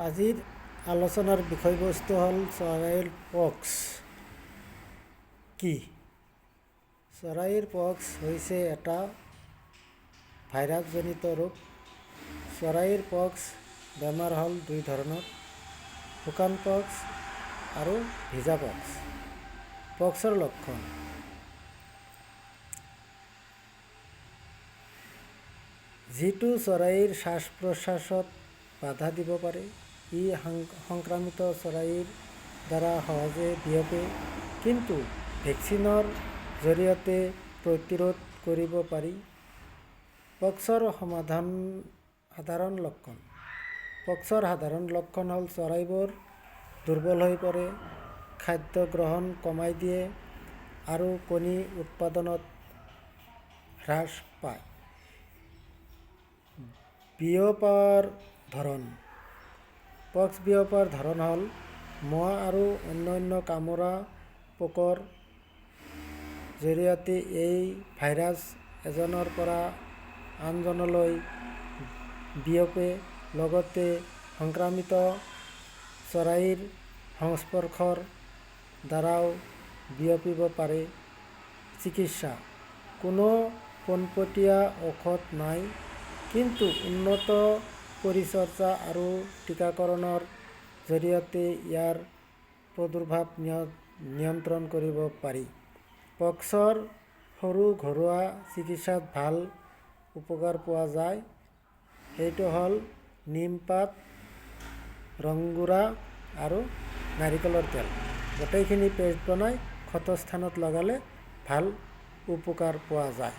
আজিৰ আলোচনাৰ বিষয়বস্তু হ'ল চৰাইৰ পক্স কি? চৰাইৰ পক্স হৈছে এটা ভাইৰাছজনিত ৰোগ। চৰাইৰ পক্স বেমাৰ হ'ল দুই ধৰণৰ, শুকান পক্স আৰু ভিজা পক্স। পক্সৰ লক্ষণ: যিটো চৰাইৰ শ্বাস প্ৰশ্বাসত বাধা দিব পাৰে। ই সংক্ৰামিত চৰাইৰ দ্বাৰা সহজে বিয়পে, কিন্তু ভেকচিনৰ জৰিয়তে প্ৰতিৰোধ কৰিব পাৰি। পক্সৰ সাধাৰণ লক্ষণ: পক্সৰ সাধাৰণ লক্ষণ হ'ল চৰাইবোৰ দুৰ্বল হৈ পৰে, খাদ্য গ্ৰহণ কমাই দিয়ে আৰু কণী উৎপাদনত হ্ৰাস পায়। বিয়পাৰ ধৰণ: পক্স বিয়পাৰ ধৰণ হ'ল মহ আৰু অন্যান্য কামোৰা পোকৰ জৰিয়তে এই ভাইৰাছ এজনৰ পৰা আনজনলৈ বিয়পে, লগতে সংক্ৰামিত চৰাইৰ সংস্পৰ্শৰ দ্বাৰাও বিয়পিব পাৰে। চিকিৎসা: কোনো পোনপটীয়া ঔষধ নাই, কিন্তু উন্নত পৰিচৰ্যা আৰু টীকাকৰণৰ জৰিয়তে ইয়াৰ প্ৰাদুৰ্ভাৱ নিয়ন্ত্ৰণ কৰিব পাৰি। পক্সৰ সৰু ঘৰুৱা চিকিৎসাত ভাল উপকাৰ পোৱা যায়। সেইটো হ'ল নিমপাত, ৰংগুৰা আৰু নাৰিকলৰ তেল। গোটেইখিনি পেষ্ট বনাই ক্ষত স্থানত লগালে ভাল উপকাৰ পোৱা যায়।